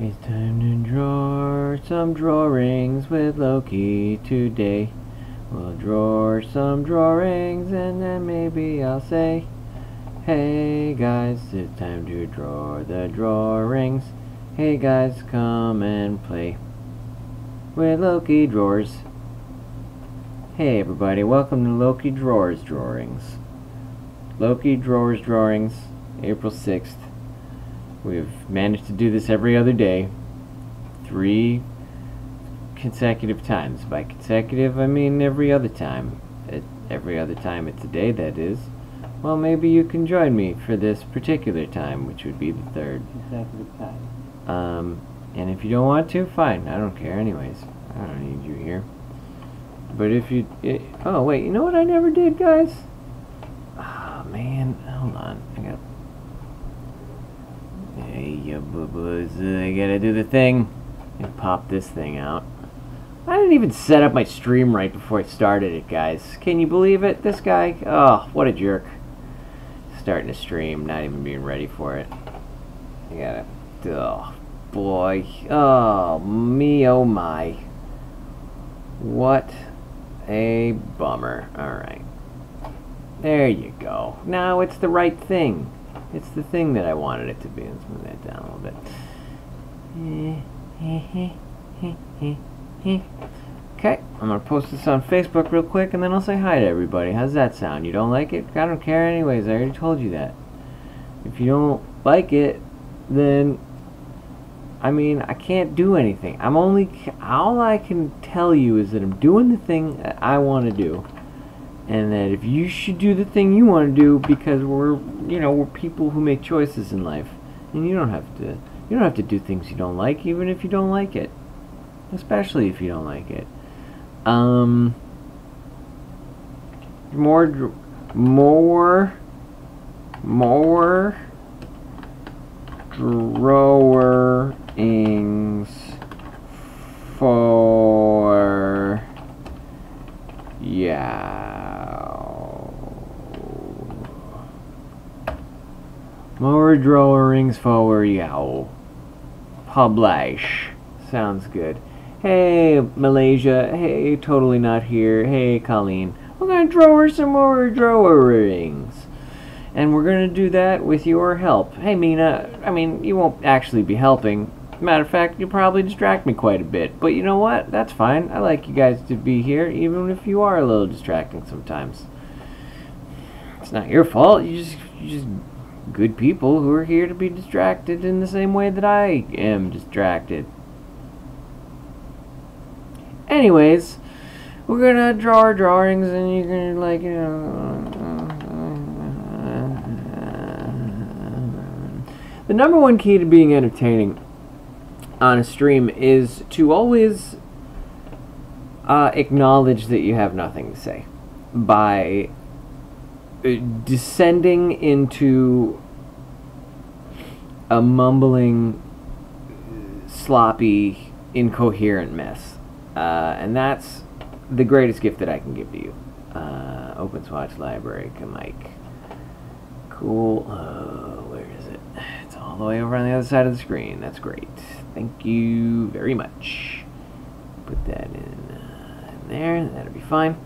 It's time to draw some drawings with Loki today. We'll draw some drawings and then maybe I'll say, hey guys, it's time to draw the drawings. Hey guys, come and play with Loki Drawers. Hey everybody, welcome to Loki Dawers Drawerings. Loki Dawers Drawerings, April 6th. We've managed to do this every other day, 3 consecutive times. By consecutive, I mean every other time. Every other time it's a day, that is. Well, maybe you can join me for this particular time, which would be the 3rd consecutive time. And if you don't want to, fine. I don't care anyways. I don't need you here. But if you... oh, wait, you know what I never did, guys? Oh, man. Hold on. I gotta... Hey, ya boo-boos. I gotta do the thing. And pop this thing out. I didn't even set up my stream right before I started it, guys. Can you believe it? This guy? Oh, what a jerk. Starting a stream, not even being ready for it. I gotta... oh, boy. Oh, me, oh my. What a bummer. Alright. There you go. Now it's the right thing. It's the thing that I wanted it to be. Let's move that down a little bit. Okay, I'm going to post this on Facebook real quick and then I'll say hi to everybody. How's that sound? You don't like it? I don't care anyways. I already told you that. If you don't like it, then... I mean, I can't do anything. All I can tell you is that I'm doing the thing that I want to do. And that if you should do the thing you want to do, because we're people who make choices in life. And you don't have to do things you don't like, even if you don't like it. Especially if you don't like it. More drawings for More drawings for you. Publish. Sounds good. Hey, Malaysia. Hey, totally not here. Hey, Colleen. We're going to draw her some more drawings. And we're going to do that with your help. Hey, Mina. I mean, you won't actually be helping. Matter of fact, you'll probably distract me quite a bit. But you know what? That's fine. I like you guys to be here, even if you are a little distracting sometimes. It's not your fault. You just good people who are here to be distracted in the same way that I am distracted. Anyways, we're gonna draw our drawings and you're gonna like, the number one key to being entertaining on a stream is to always acknowledge that you have nothing to say by descending into a mumbling, sloppy, incoherent mess. And that's the greatest gift that I can give to you. Open Swatch Library, Mic. Cool. Where is it? It's all the way over on the other side of the screen. That's great. Thank you very much. Put that in there. That'll be fine.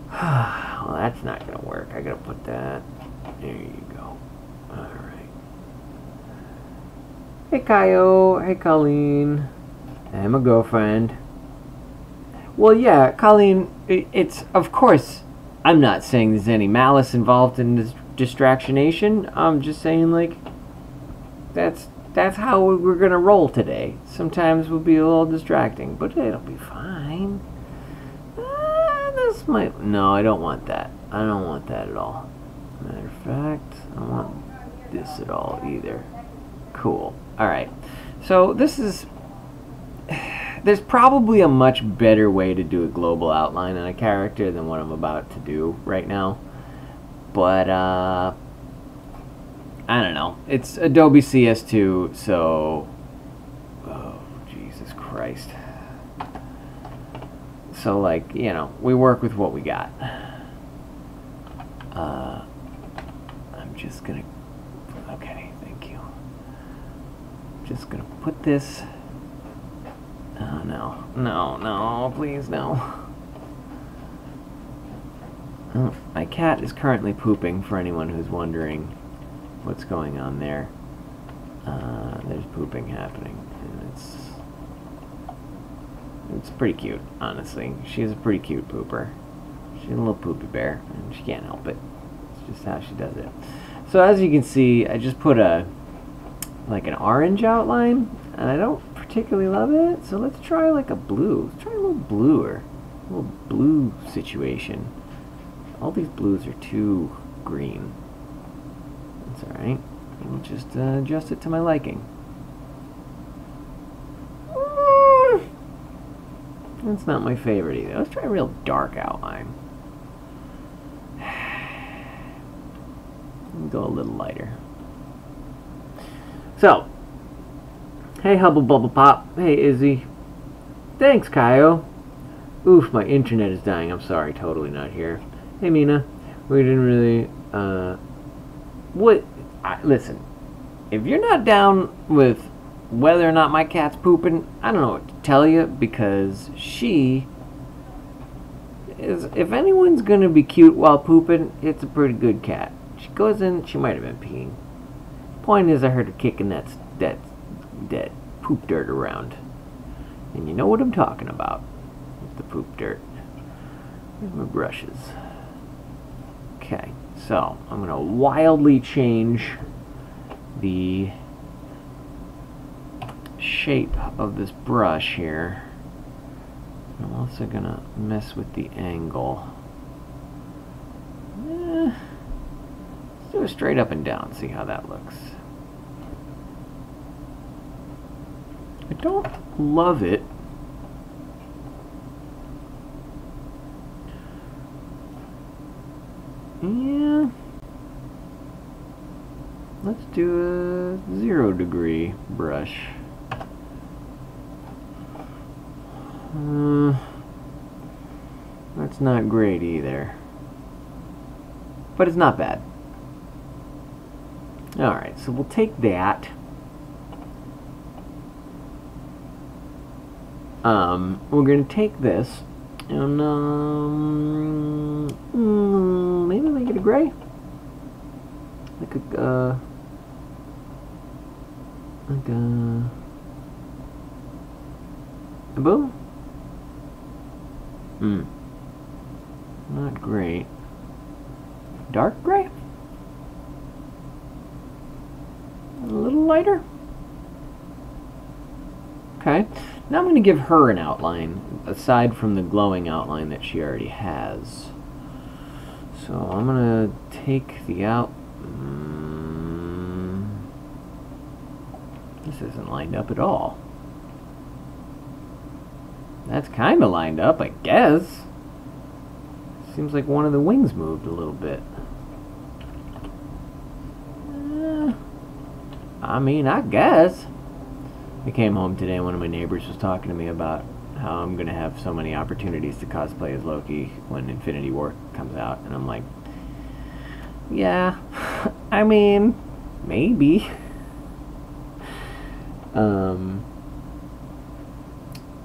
Well, that's not going to work. I got to put that. There you go. Alright. Hey, Kaio. Hey, Colleen. I'm a girlfriend. Well, yeah, Colleen, it's, of course, I'm not saying there's any malice involved in this distractionation. I'm just saying, like, that's how we're going to roll today. Sometimes we'll be a little distracting, but it'll be fine. No, I don't want that. I don't want that at all. Matter of fact, I don't want this at all either. Cool. Alright. So, this is... There's probably a much better way to do a global outline on a character than what I'm about to do right now. But, I don't know. It's Adobe CS2, so... Oh, Jesus Christ. So, like, you know, we work with what we got. I'm just gonna... Okay, thank you. just gonna put this... Oh, no. No, no, please, no. Oh, my cat is currently pooping, for anyone who's wondering what's going on there. There's pooping happening, and it's pretty cute, honestly. She's a pretty cute pooper. She's a little poopy bear, and she can't help it. It's just how she does it. So as you can see, I just put like an orange outline, and I don't particularly love it, so let's try like a blue. Let's try a little bluer. A little blue situation. All these blues are too green. That's alright. I'll just adjust it to my liking. That's not my favorite either. Let's try a real dark outline. Go a little lighter. So, hey Hubble Bubble Pop. Hey Izzy. Thanks, Kyo. Oof, my internet is dying. I'm sorry, totally not here. Hey Mina. We didn't really, listen, if you're not down with whether or not my cat's pooping, I don't know what to tell you, because she is, if anyone's gonna be cute while pooping, it's a pretty good cat. She goes in, she might have been peeing. Point is, I heard her kicking that poop dirt around. And you know what I'm talking about. The poop dirt. Here's my brushes. Okay, so I'm gonna wildly change the shape of this brush here. I'm also gonna mess with the angle. Let's do a straight up and down, see how that looks. I don't love it. Yeah. Let's do a 0 degree brush. That's not great either. But it's not bad. Alright, so we'll take that. We're going to take this and maybe make it a gray. Like a boom. Not great. Dark gray? A little lighter? Okay. Now I'm going to give her an outline, aside from the glowing outline that she already has. So I'm going to take the This isn't lined up at all. That's kind of lined up, I guess. Seems like one of the wings moved a little bit. I mean, I guess. I came home today and one of my neighbors was talking to me about how I'm going to have so many opportunities to cosplay as Loki when Infinity War comes out. And I'm like, yeah, I mean, maybe.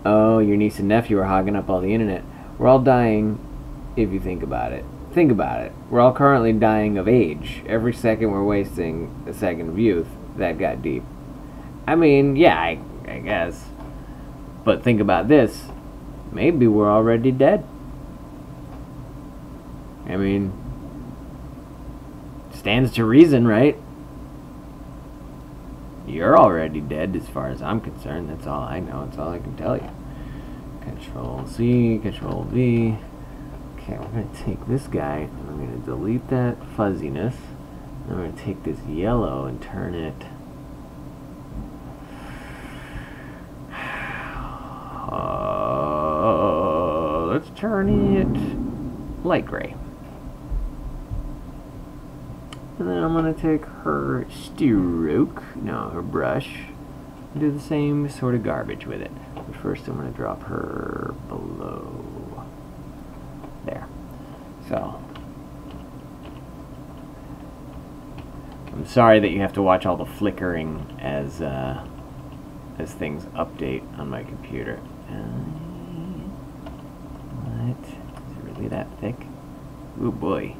Oh, your niece and nephew are hogging up all the internet. We're all dying if you think about it. Think about it. We're all currently dying of age. Every second we're wasting a second of youth. That got deep. I mean, yeah, I guess. But think about this. Maybe we're already dead. I mean, stands to reason, right? You're already dead as far as I'm concerned. That's all I know. That's all I can tell you. Control C, Control V. Okay, we're going to take this guy and I'm going to delete that fuzziness. And I'm going to take this yellow and turn it let's turn it light gray. And then I'm going to take her her brush, and do the same sort of garbage with it. But first I'm going to drop her below. There. So, I'm sorry that you have to watch all the flickering as as things update on my computer. What? Is it really that thick? Ooh boy.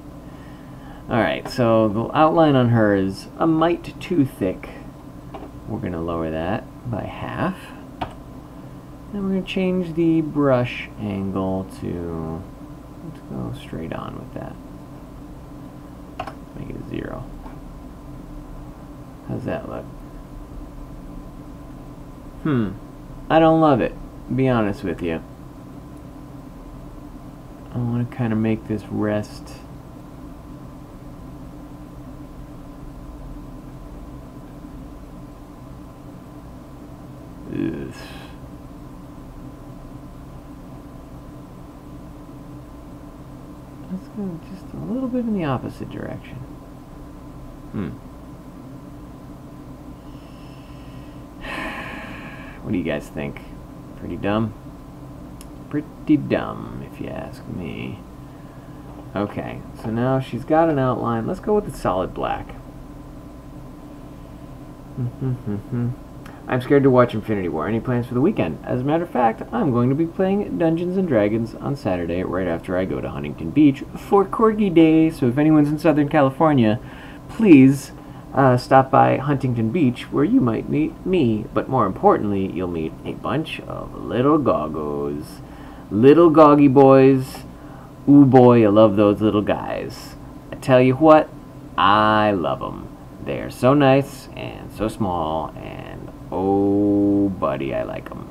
Alright, so the outline on her is a mite too thick. We're going to lower that by half. Then we're going to change the brush angle to, let's go straight on with that. Make it a 0. How's that look? I don't love it, to be honest with you. I want to kind of make this rest. Ugh. Let's go just a little bit in the opposite direction. What do you guys think? Pretty dumb? Pretty dumb, if you ask me. Okay, so now she's got an outline. Let's go with the solid black. I'm scared to watch Infinity War. Any plans for the weekend? As a matter of fact, I'm going to be playing Dungeons & Dragons on Saturday right after I go to Huntington Beach for Corgi Day. So if anyone's in Southern California, please stop by Huntington Beach where you might meet me. But more importantly, you'll meet a bunch of little goggos. Little goggy boys. Ooh boy, I love those little guys. I tell you what, I love them. They are so nice and so small, and oh buddy, I like them.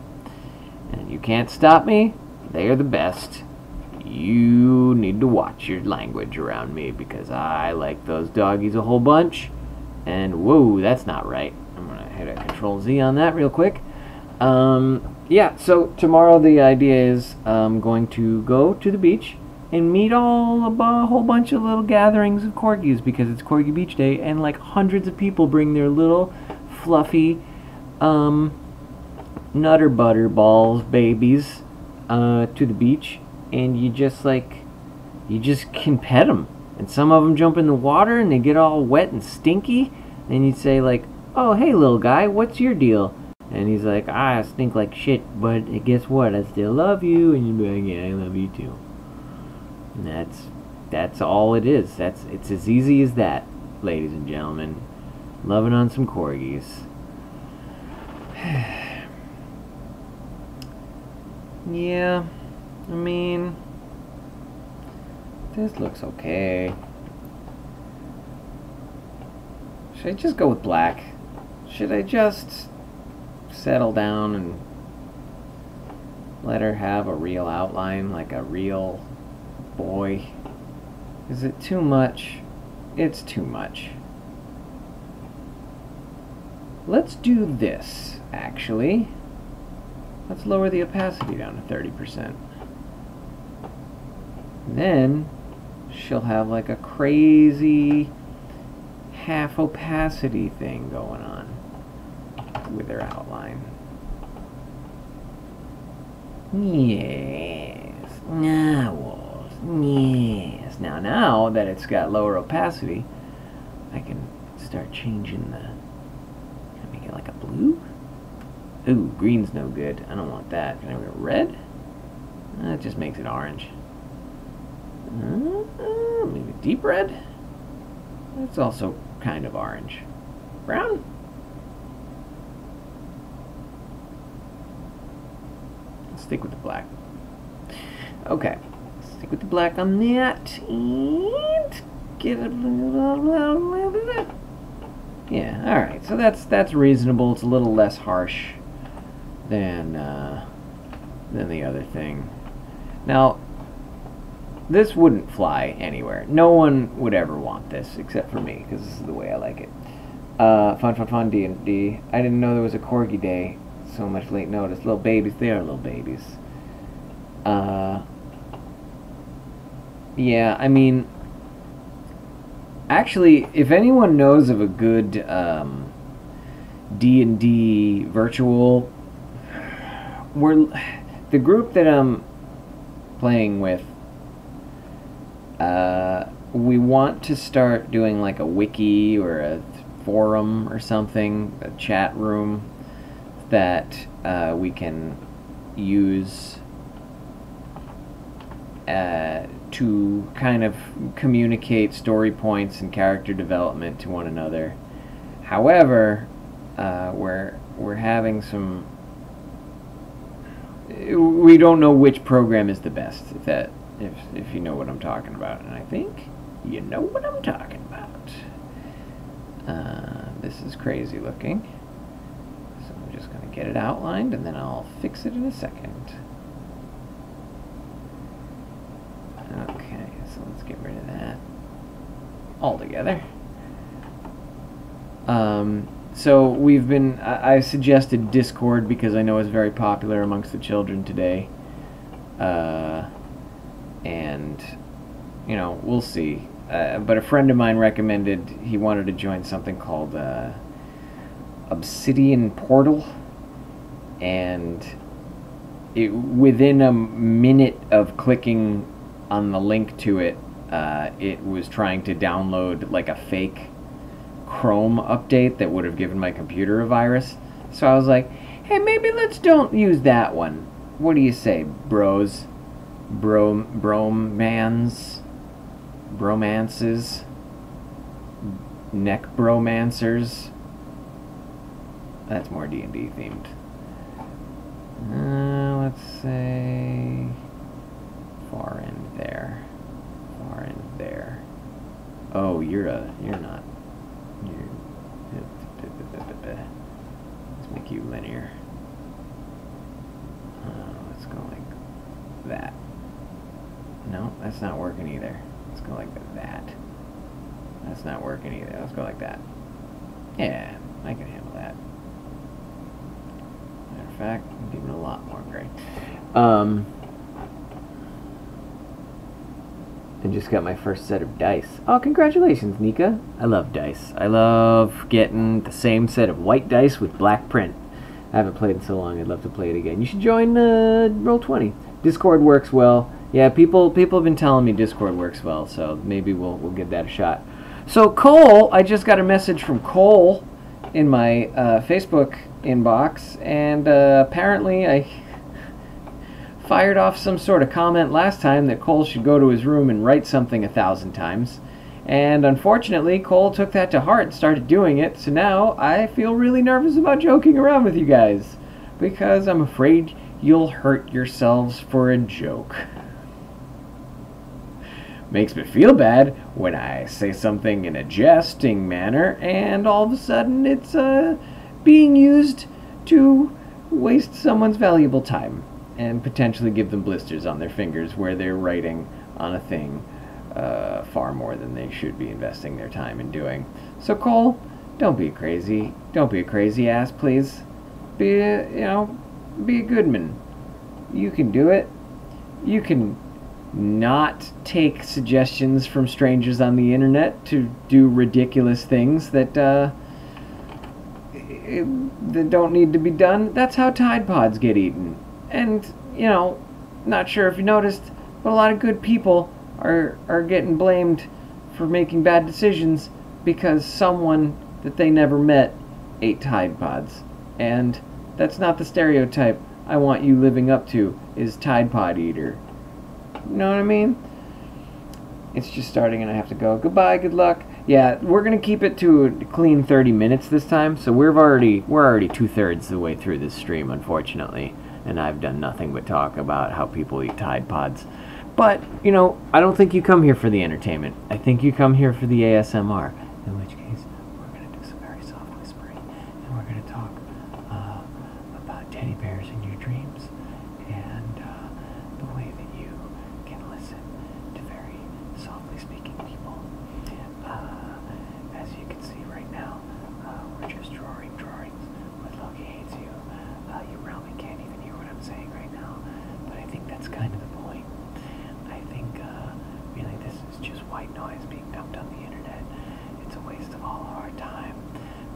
And you can't stop me. They are the best. You need to watch your language around me because I like those doggies a whole bunch. And whoa, that's not right. I'm gonna hit a Control Z on that real quick. Yeah, so tomorrow the idea is I'm going to go to the beach and meet a whole bunch of little gatherings of corgis because it's Corgi Beach Day, and like hundreds of people bring their little fluffy nutter butter balls babies to the beach, and you just can pet them, and some of them jump in the water and they get all wet and stinky, and you say like, oh hey little guy, what's your deal? And he's like, I stink like shit, but guess what, I still love you. And you'd be like, yeah, I love you too. And that's all it is. It's as easy as that, ladies and gentlemen. Loving on some corgis. Yeah, I mean, this looks okay. Should I just go with black? Should I just settle down and let her have a real outline, like a real boy? Is it too much? It's too much. Let's do this, actually. Let's lower the opacity down to 30%. Then she'll have like a crazy half opacity thing going on with her outline. Yes. Yes. Now that it's got lower opacity, I can start changing the... Can I make it like a blue? Ooh, green's no good. I don't want that. Can I make it red? That just makes it orange. Maybe deep red? It's also kind of orange. Brown? Let's stick with the black. Okay. Stick with the black on that. And get it. Yeah, alright. So that's reasonable. It's a little less harsh than the other thing. Now, this wouldn't fly anywhere. No one would ever want this except for me, because this is the way I like it. Fun, D&D. I didn't know there was a Corgi Day. So much late notice. Little babies. They are little babies. Yeah, I mean, actually, if anyone knows of a good D&D virtual, the group that I'm playing with, we want to start doing like a wiki or a forum or something, a chat room that we can use to kind of communicate story points and character development to one another. However, we're having some. We don't know which program is the best. If you know what I'm talking about, and I think you know what I'm talking about. This is crazy looking, so I'm just going to get it outlined, and then I'll fix it in a second. Okay, so let's get rid of that altogether. So we've been, I suggested Discord because I know it's very popular amongst the children today. And, you know, we'll see. But a friend of mine recommended, he wanted to join something called Obsidian Portal. And within a minute of clicking on the link to it, it was trying to download like a fake Chrome update that would have given my computer a virus. So I was like, hey, maybe let's don't use that one. What do you say, bros? Bromances? Neck bromancers? That's more D&D themed. Let's say far end there. Far end there. Oh, you're not. Let's make you linear. Let's go like that. No, that's not working either. Let's go like that. That's not working either. Let's go like that. Yeah, I can handle that. Matter of fact, I'm giving a lot more gray. And just got my first set of dice. Oh, congratulations, Nika. I love dice. I love getting the same set of white dice with black print. I haven't played in so long. I'd love to play it again. You should join Roll20. Discord works well. Yeah, people have been telling me Discord works well, so maybe we'll give that a shot. So Cole, I just got a message from Cole in my Facebook inbox, and apparently I fired off some sort of comment last time that Cole should go to his room and write something 1,000 times. And unfortunately, Cole took that to heart and started doing it, so now I feel really nervous about joking around with you guys, because I'm afraid you'll hurt yourselves for a joke. Makes me feel bad when I say something in a jesting manner, and all of a sudden it's being used to waste someone's valuable time and potentially give them blisters on their fingers where they're writing on a thing far more than they should be investing their time in doing. So Cole, don't be crazy. Don't be a crazy ass, please. Be a good man. You can do it. You can not take suggestions from strangers on the internet to do ridiculous things that don't need to be done. That's how Tide Pods get eaten. And, you know, not sure if you noticed, but a lot of good people are getting blamed for making bad decisions because someone that they never met ate Tide Pods. And that's not the stereotype I want you living up to, is Tide Pod eater. You know what I mean? It's just starting and I have to go. Goodbye, good luck. Yeah, we're going to keep it to a clean 30 minutes this time, so we're already 2/3 the way through this stream, unfortunately. And I've done nothing but talk about how people eat Tide Pods. But, you know, I don't think you come here for the entertainment. I think you come here for the ASMR. In which case, we're going to do some very soft whispering. And we're going to talk about teddy bears in your dreams. And the way that you can listen to very softly speaking people. As you can see right now, we're just drawing drawings with Loki Hates You. You probably can't even hear what I'm saying right now, but I think that's kind of the point. I think really this is just white noise being dumped on the internet. It's a waste of all of our time,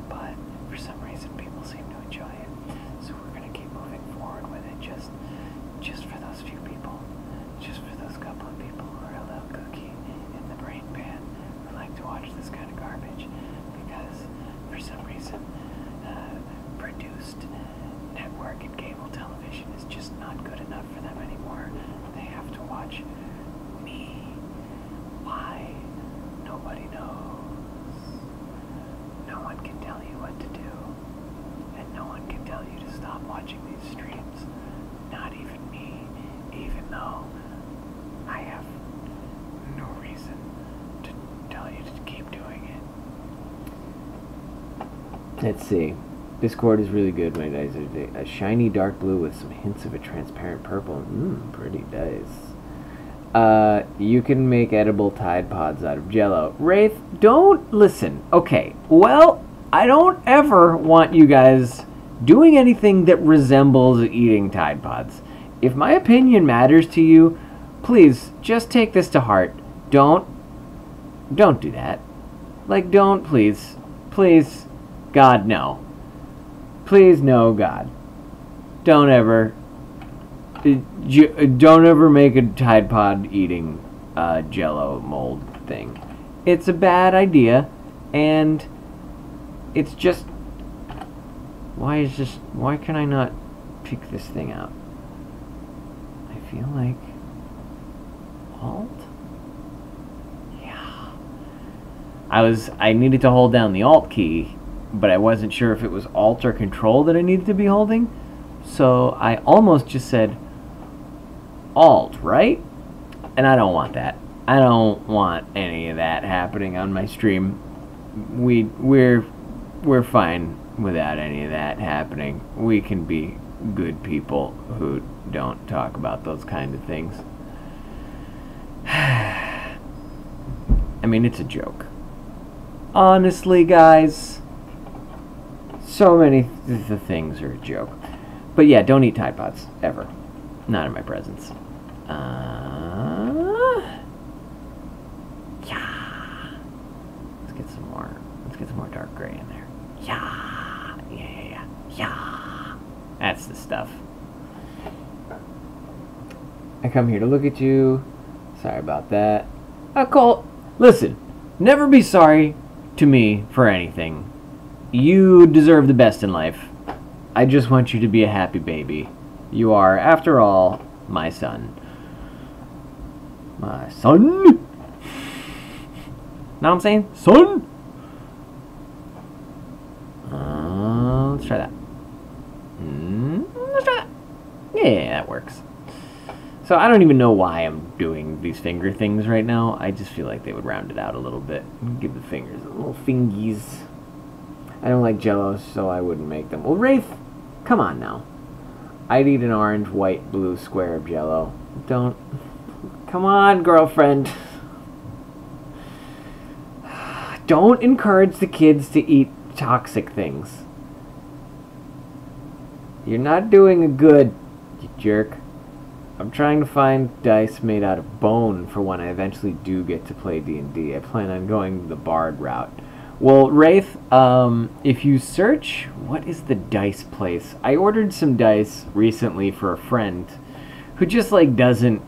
but for some reason people seem to enjoy it. So we're going to keep moving forward with it just for those few people, just for those couple of people who are a little kooky in the brain pan who like to watch this kind of garbage because for some reason produced television is just not good enough for them anymore. They have to watch me. Why? Nobody knows. No one can tell you what to do. And no one can tell you to stop watching these streams. Not even me. Even though I have no reason to tell you to keep doing it. Let's see. Discord is really good. My dice are a shiny dark blue with some hints of a transparent purple. Pretty dice. You can make edible Tide Pods out of Jell-O. Wraith, don't listen. Okay, well, I don't ever want you guys doing anything that resembles eating Tide Pods. If my opinion matters to you, please just take this to heart. Don't do that. Like, don't, please. Please, God, no. Please, no, God. Don't ever make a Tide Pod eating Jell-O mold thing. It's a bad idea, and it's just... Why can I not pick this thing out? I feel like... Alt? Yeah. I needed to hold down the Alt key, but I wasn't sure if it was Alt or Control that I needed to be holding. So I almost just said Alt, right? And I don't want that. I don't want any of that happening on my stream. We're fine without any of that happening. We can be good people who don't talk about those kind of things. I mean, it's a joke. Honestly, guys, so many the things are a joke. But yeah, don't eat Tide Pods, ever. Not in my presence. Yeah. Let's get some more dark gray in there. Yeah. Yeah. That's the stuff. I come here to look at you. Sorry about that. Colt, listen, never be sorry to me for anything. You deserve the best in life. I just want you to be a happy baby. You are, after all, my son. My son? Know what I'm saying? Son? Let's try that. Let's try that. Yeah, that works. So I don't even know why I'm doing these finger things right now. I just feel like they would round it out a little bit. Give the fingers a little fingies. I don't like Jell-O, so I wouldn't make them. Well, Wraith, come on now. I'd eat an orange, white, blue square of Jell-O. Don't. Come on, girlfriend. Don't encourage the kids to eat toxic things. You're not doing a good, you jerk. I'm trying to find dice made out of bone for when I eventually do get to play D&D. I plan on going the bard route. Well, Wraith, if you search, what is the dice place? I ordered some dice recently for a friend who just, like, doesn't...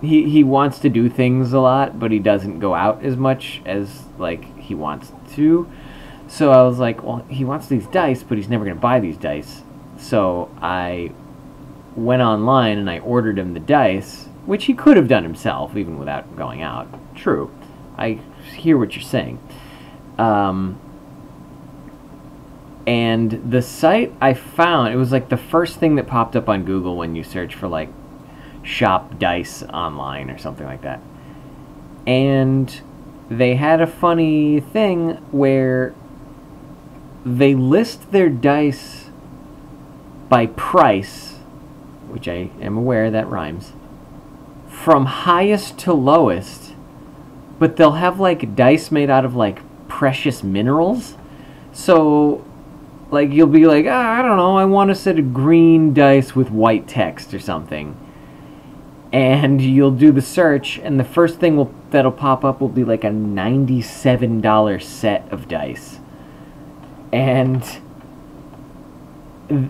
He wants to do things a lot, but he doesn't go out as much as, like, he wants to. So I was like, well, he wants these dice, but he's never going to buy these dice. So I went online and I ordered him the dice, which he could have done himself, even without going out. True. I hear what you're saying. And the site I found, it was like the first thing that popped up on Google when you search for, like, shop dice online or something like that. And they had a funny thing where they list their dice by price, which I am aware that rhymes, from highest to lowest, but they'll have, like, dice made out of, like, precious minerals. So, like, you'll be like, I don't know, I want a set of green dice with white text or something. And you'll do the search, and the first thing that'll pop up will be like a $97 set of dice. And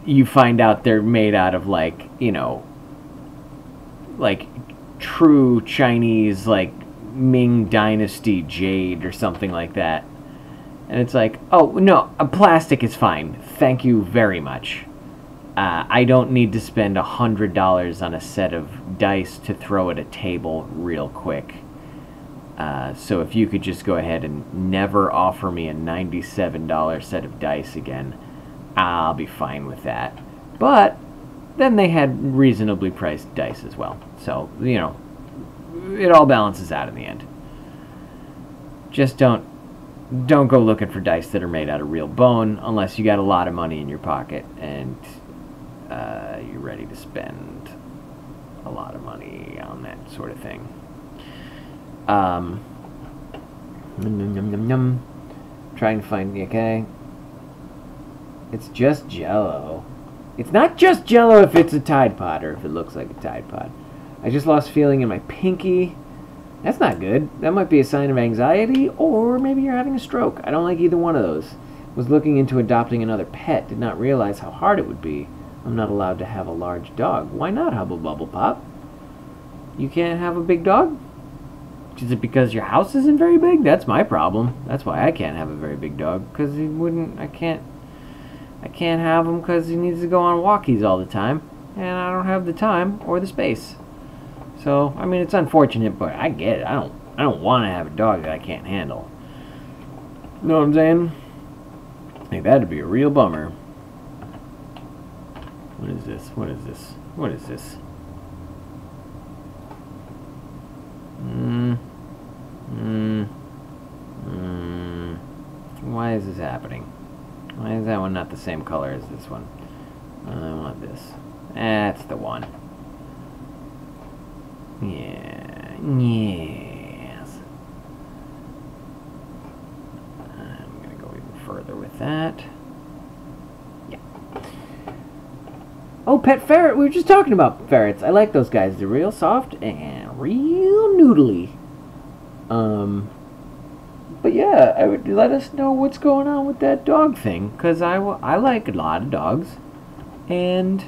you find out they're made out of, like, you know, like true Chinese, like, Ming Dynasty jade or something like that. And it's like, oh, no, plastic is fine. Thank you very much. I don't need to spend $100 on a set of dice to throw at a table real quick. So if you could just go ahead and never offer me a $97 set of dice again, I'll be fine with that. But then they had reasonably priced dice as well. So, you know, it all balances out in the end. Just don't go looking for dice that are made out of real bone unless you got a lot of money in your pocket and you're ready to spend a lot of money on that sort of thing. Trying to find the okay. It's just Jello. It's not just Jello if it's a Tide Pod or if it looks like a Tide Pod. I just lost feeling in my pinky. That's not good. That might be a sign of anxiety, or maybe you're having a stroke. I don't like either one of those. Was looking into adopting another pet. Did not realize how hard it would be. I'm not allowed to have a large dog. Why not, Hubble Bubble Pop? You can't have a big dog? Is it because your house isn't very big? That's my problem. That's why I can't have a very big dog. Because he wouldn't... I can't have him because he needs to go on walkies all the time. And I don't have the time or the space. So, I mean, it's unfortunate, but I get it. I don't want to have a dog that I can't handle. Know what I'm saying? I think that'd be a real bummer. What is this? What is this? What is this? Why is this happening? Why is that one not the same color as this one? I want this. That's the one. Yeah. Yes. I'm going to go even further with that. Yeah. Oh, pet ferret. We were just talking about ferrets. I like those guys. They're real soft and real noodly. But yeah, I would let us know what's going on with that dog thing, because I like a lot of dogs, and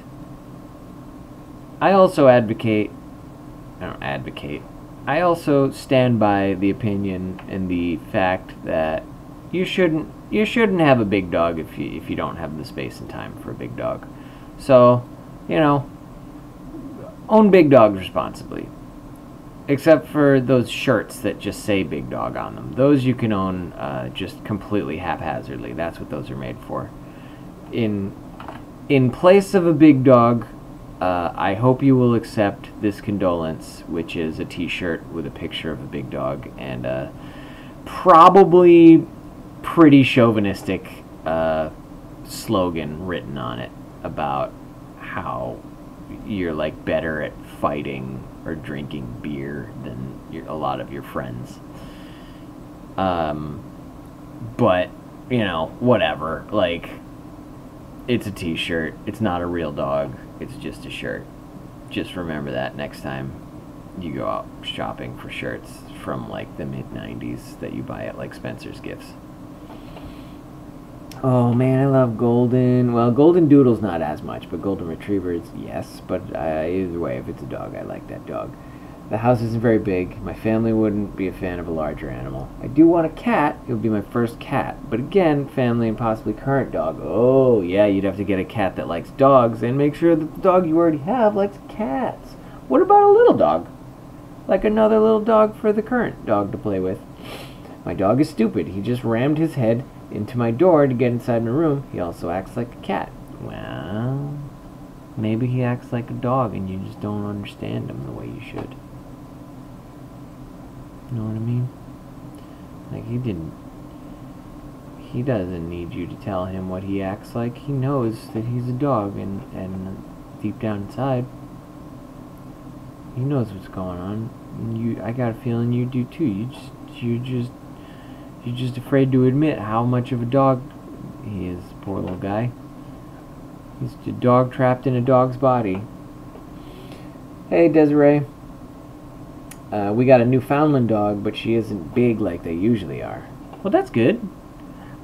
I also advocate. I also stand by the opinion and the fact that you shouldn't have a big dog if you don't have the space and time for a big dog. So, you know, own big dogs responsibly. Except for those shirts that just say big dog on them. Those you can own just completely haphazardly. That's what those are made for. In place of a big dog, I hope you will accept this condolence, which is a t-shirt with a picture of a big dog and a probably pretty chauvinistic slogan written on it about how you're like better at fighting or drinking beer than a lot of your friends. But, you know, whatever. Like, it's a t-shirt. It's not a real dog. It's just a shirt. Just remember that next time you go out shopping for shirts from, like, the mid-90s that you buy at, like, Spencer's Gifts. Oh, man, I love Golden. Well, Golden Doodle's not as much, but Golden Retrievers, yes. But either way, if it's a dog, I like that dog. The house isn't very big. My family wouldn't be a fan of a larger animal. I do want a cat. It would be my first cat. But again, family and possibly current dog. Oh, yeah, you'd have to get a cat that likes dogs and make sure that the dog you already have likes cats. What about a little dog? Like another little dog for the current dog to play with. My dog is stupid. He just rammed his head into my door to get inside my room. He also acts like a cat. Well, maybe he acts like a dog and you just don't understand him the way you should. You know what I mean? Like, he doesn't need you to tell him what he acts like. He knows that he's a dog, and deep down inside, he knows what's going on. And I got a feeling you do too. You're just afraid to admit how much of a dog he is, poor little guy. He's a dog trapped in a dog's body. Hey, Desiree. We got a Newfoundland dog, but she isn't big like they usually are. Well, that's good.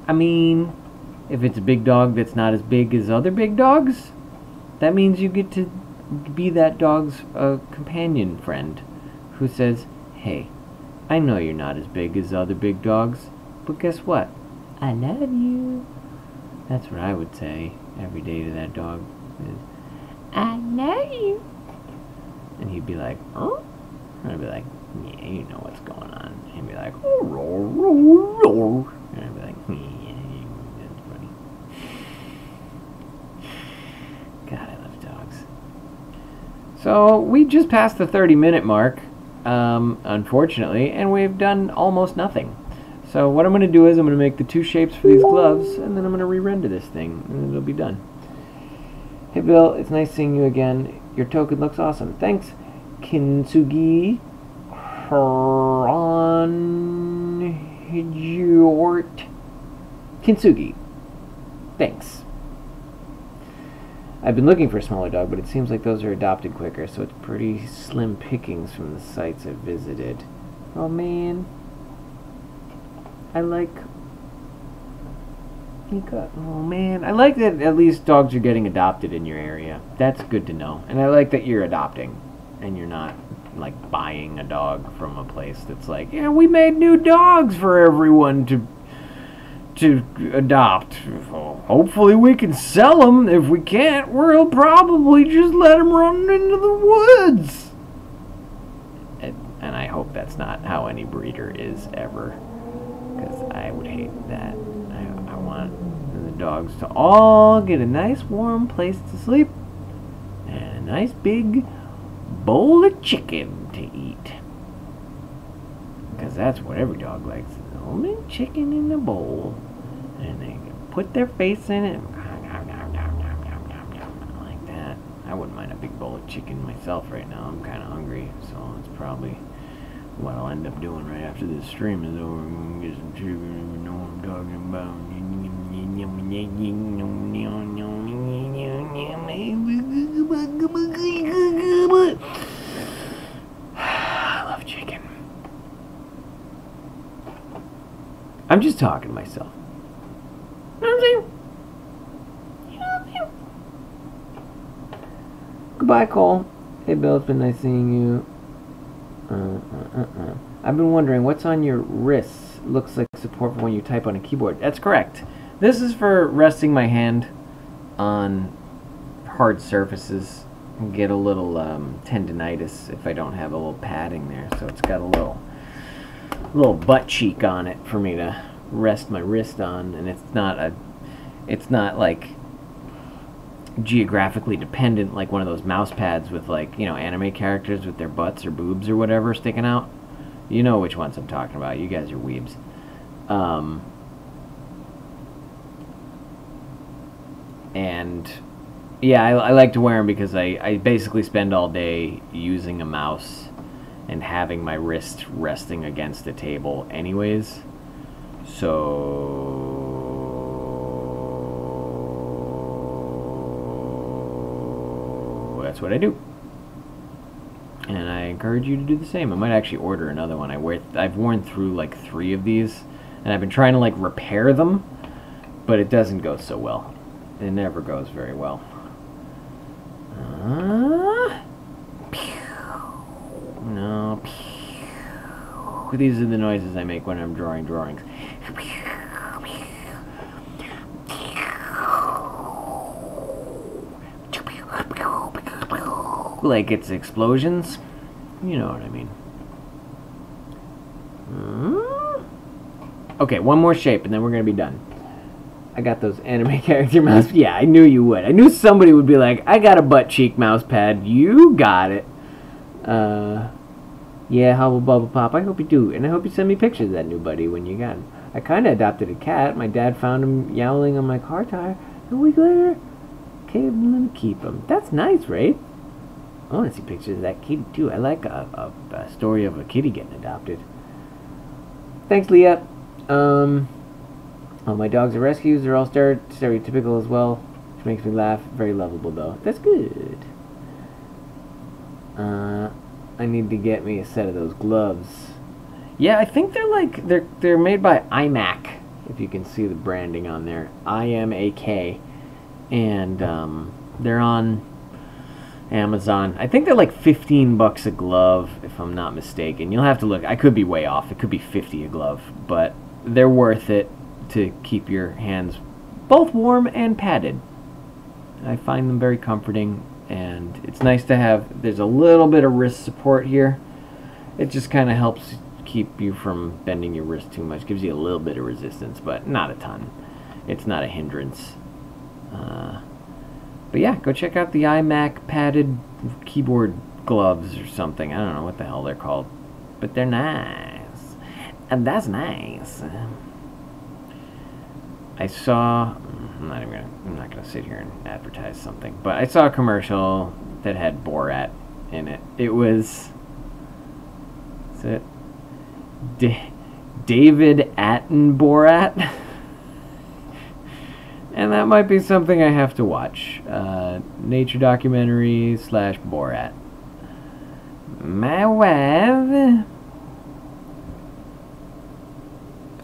I mean, if it's a big dog that's not as big as other big dogs, that means you get to be that dog's companion friend who says, hey, I know you're not as big as other big dogs, but guess what? I love you. That's what I would say every day to that dog. I know you. And he'd be like, huh? And I'd be like, yeah, you know what's going on. And he'd be like, oh, roar, roar, roar. And I'd be like, yeah, that's funny. God, I love dogs. So we just passed the 30-minute mark, unfortunately, and we've done almost nothing. So what I'm going to do is I'm going to make the 2 shapes for these gloves, and then I'm going to re-render this thing, and it'll be done. Hey Bill, it's nice seeing you again. Your token looks awesome. Thanks, Kintsugi Kronhjort. Kintsugi. Thanks. I've been looking for a smaller dog, but it seems like those are adopted quicker, so it's pretty slim pickings from the sites I've visited. Oh man. I like that at least dogs are getting adopted in your area. That's good to know. And I like that you're adopting and you're not like buying a dog from a place that's like, yeah, we made new dogs for everyone to adopt. Well, hopefully we can sell them. If we can't, we'll probably just let them run into the woods. And I hope that's not how any breeder is ever. Because I would hate that. I want the dogs to all get a nice warm place to sleep and a nice big bowl of chicken to eat. Because that's what every dog likes. Only chicken in the bowl. And they can put their face in it. Like that. I wouldn't mind a big bowl of chicken myself right now. I'm kind of hungry. So it's probably what I'll end up doing right after this stream is over. I'm gonna get some chicken and know what I'm talking about. I love chicken. I'm just talking to myself. You know what I'm saying? You know what I'm saying? Goodbye, Cole. Hey, Bill, it's been nice seeing you. I've been wondering what's on your wrists. Looks like support for when you type on a keyboard. That's correct. This is for resting my hand on hard surfaces and get a little tendinitis if I don't have a little padding there. So it's got a little butt cheek on it for me to rest my wrist on, and it's not like geographically dependent like one of those mouse pads with, like, you know, anime characters with their butts or boobs or whatever sticking out. You know which ones I'm talking about. You guys are weebs. And yeah, I like to wear them because I basically spend all day using a mouse and having my wrist resting against the table anyways. So that's what I do. And I encourage you to do the same. I might actually order another one. I've worn through like 3 of these, and I've been trying to like repair them, but it doesn't go so well. It never goes very well. No. These are the noises I make when I'm drawing drawings. Like it's explosions. You know what I mean. Okay, one more shape and then we're gonna be done. I got those anime character mouse. Yeah, I knew you would. I knew somebody would be like, I got a butt cheek mouse pad. You got it. Yeah, Hubble Bubble Pop. I hope you do. And I hope you send me pictures of that new buddy when you got him. I kind of adopted a cat. My dad found him yowling on my car tire a week later. Okay, I'm going to keep him. That's nice, right? I want to see pictures of that kitty, too. I like a story of a kitty getting adopted. Thanks, Leah. All my dogs are rescues. They're all stereotypical as well, which makes me laugh. Very lovable, though. That's good. I need to get me a set of those gloves. Yeah, I think they're made by iMac, if you can see the branding on there. IMAK. And they're on Amazon. I think they're like $15 a glove, if I'm not mistaken. You'll have to look. I could be way off. It could be $50 a glove, but they're worth it to keep your hands both warm and padded. I find them very comforting, and it's nice to have, there's a little bit of wrist support here. It just kind of helps keep you from bending your wrist too much. Gives you a little bit of resistance, but not a ton. It's not a hindrance. But yeah, go check out the iMac padded keyboard gloves or something. I don't know what the hell they're called, but they're nice. And that's nice. I saw, I'm not gonna sit here and advertise something, but I saw a commercial that had Borat in it. It was, is it David Attenborough? And that might be something I have to watch. Nature documentary / Borat. My wife.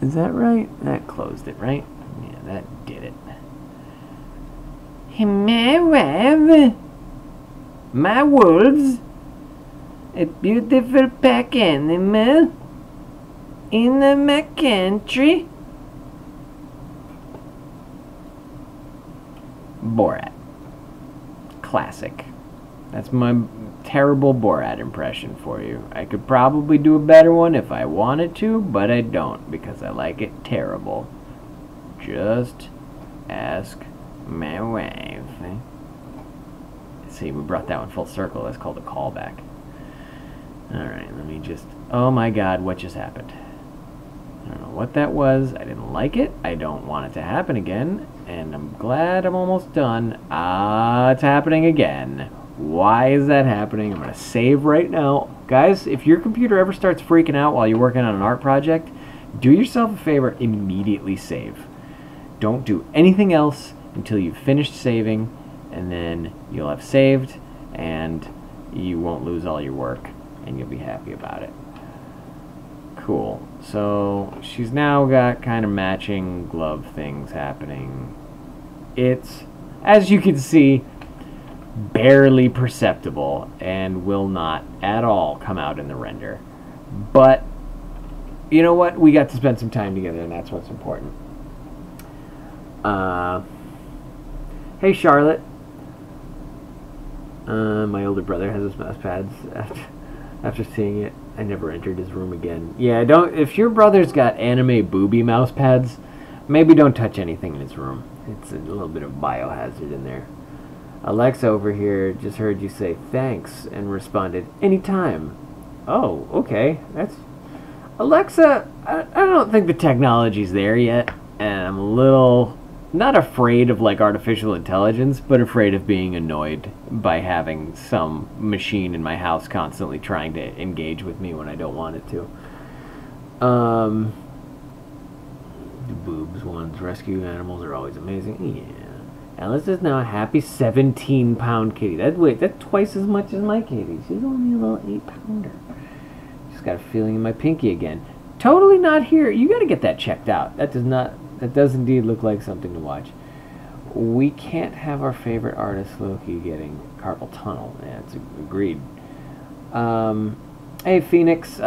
Is that right? That closed it, right? Yeah, that did it. My wife. My wolves. A beautiful pack animal. In my country. Borat. Classic. That's my terrible Borat impression for you. I could probably do a better one if I wanted to, but I don't because I like it terrible. Just ask my wife. See, we brought that one full circle. That's called a callback. Alright, let me just... Oh my god, what just happened? I don't know what that was. I didn't like it. I don't want it to happen again. And I'm glad I'm almost done. It's happening again. Why is that happening? I'm going to save right now. Guys, if your computer ever starts freaking out while you're working on an art project, do yourself a favor, immediately save. Don't do anything else until you've finished saving, and then you'll have saved, and you won't lose all your work, and you'll be happy about it. Cool. So she's now got kind of matching glove things happening. It's, as you can see, barely perceptible and will not at all come out in the render. But you know what? We got to spend some time together, and that's what's important. Hey, Charlotte. My older brother has his mouse pads. After seeing it, I never entered his room again. Yeah, don't. If your brother's got anime booby mouse pads, maybe don't touch anything in his room. It's a little bit of biohazard in there. Alexa over here just heard you say thanks and responded anytime. Oh, okay. That's Alexa. I don't think the technology's there yet, and I'm a little not afraid of like artificial intelligence, but afraid of being annoyed by having some machine in my house constantly trying to engage with me when I don't want it to. The boobs ones, rescue animals are always amazing. Yeah. Alice is now a happy 17-pound kitty. That's twice as much as my kitty. She's only a little 8-pounder. Just got a feeling in my pinky again. Totally not here. You got to get that checked out. That does indeed look like something to watch. We can't have our favorite artist Loki getting carpal tunnel. Yeah, it's agreed. Hey Phoenix,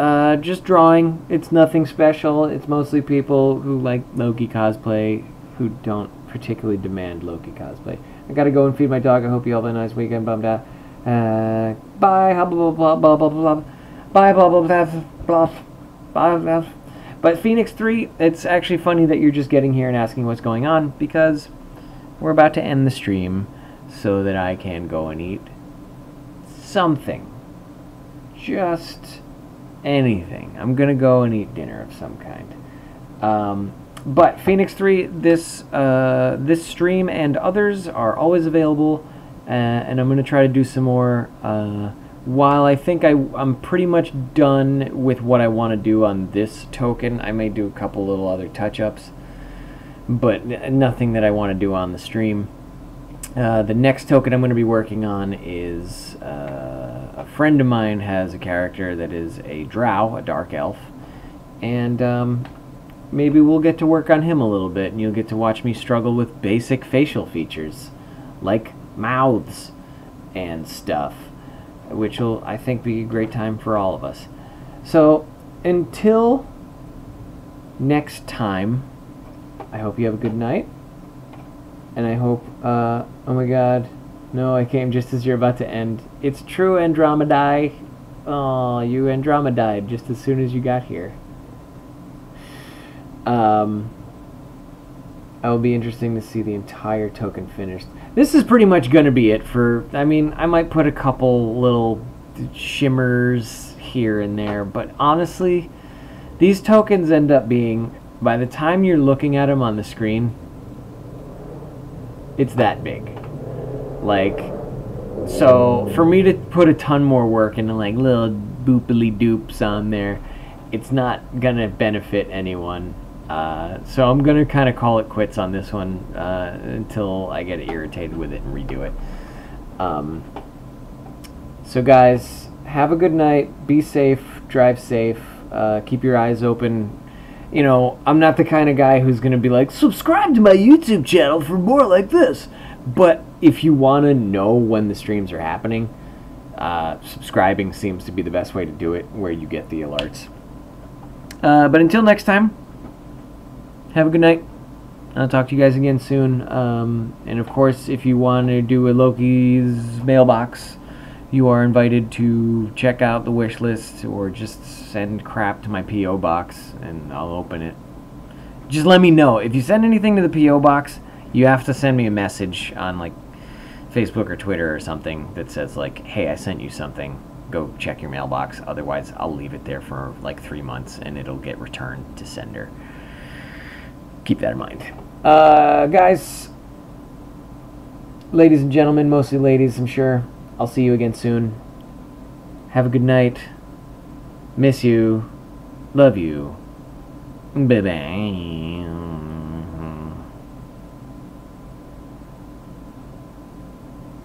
just drawing. It's nothing special. It's mostly people who like Loki cosplay who don't particularly demand Loki cosplay. I gotta go and feed my dog. I hope you all have a nice weekend. Bummed out. Bye. Blah blah blah blah blah blah. Bye blah blah blah blah. Bye blah. But Phoenix 3, it's actually funny that you're just getting here and asking what's going on, because we're about to end the stream so that I can go and eat something. Just anything. I'm going to go and eat dinner of some kind. But Phoenix 3, this stream and others are always available, and I'm going to try to do some more. While I think I'm pretty much done with what I want to do on this token, I may do a couple little other touch-ups, but nothing that I want to do on the stream. The next token I'm going to be working on is a friend of mine has a character that is a drow, a dark elf, and maybe we'll get to work on him a little bit, and you'll get to watch me struggle with basic facial features, like mouths and stuff, which will, I think, be a great time for all of us. So, until next time, I hope you have a good night, and I hope Oh my god. No, I came just as you're about to end. It's true, Andromedai. Oh, you Andromedai'd just as soon as you got here. It will be interesting to see the entire token finished. This is pretty much going to be it for... I mean, I might put a couple little shimmers here and there, but honestly, these tokens end up being... By the time you're looking at them on the screen, it's that big. Like, so for me to put a ton more work into like little boopily doops on there, it's not going to benefit anyone. So I'm going to kind of call it quits on this one until I get irritated with it and redo it. So guys, have a good night. Be safe. Drive safe. Keep your eyes open. You know, I'm not the kind of guy who's going to be like, subscribe to my YouTube channel for more like this. But if you want to know when the streams are happening, subscribing seems to be the best way to do it, where you get the alerts. But until next time, have a good night. I'll talk to you guys again soon. And of course, if you want to do a Loki's mailbox, you are invited to check out the wish list or just send crap to my P.O. box and I'll open it. Just let me know. If you send anything to the P.O. box, you have to send me a message on like Facebook or Twitter or something that says like, hey, I sent you something. Go check your mailbox. Otherwise, I'll leave it there for like 3 months and it'll get returned to sender. Keep that in mind. Guys, ladies and gentlemen, mostly ladies, I'm sure. I'll see you again soon. Have a good night. Miss you. Love you. Bye-bye.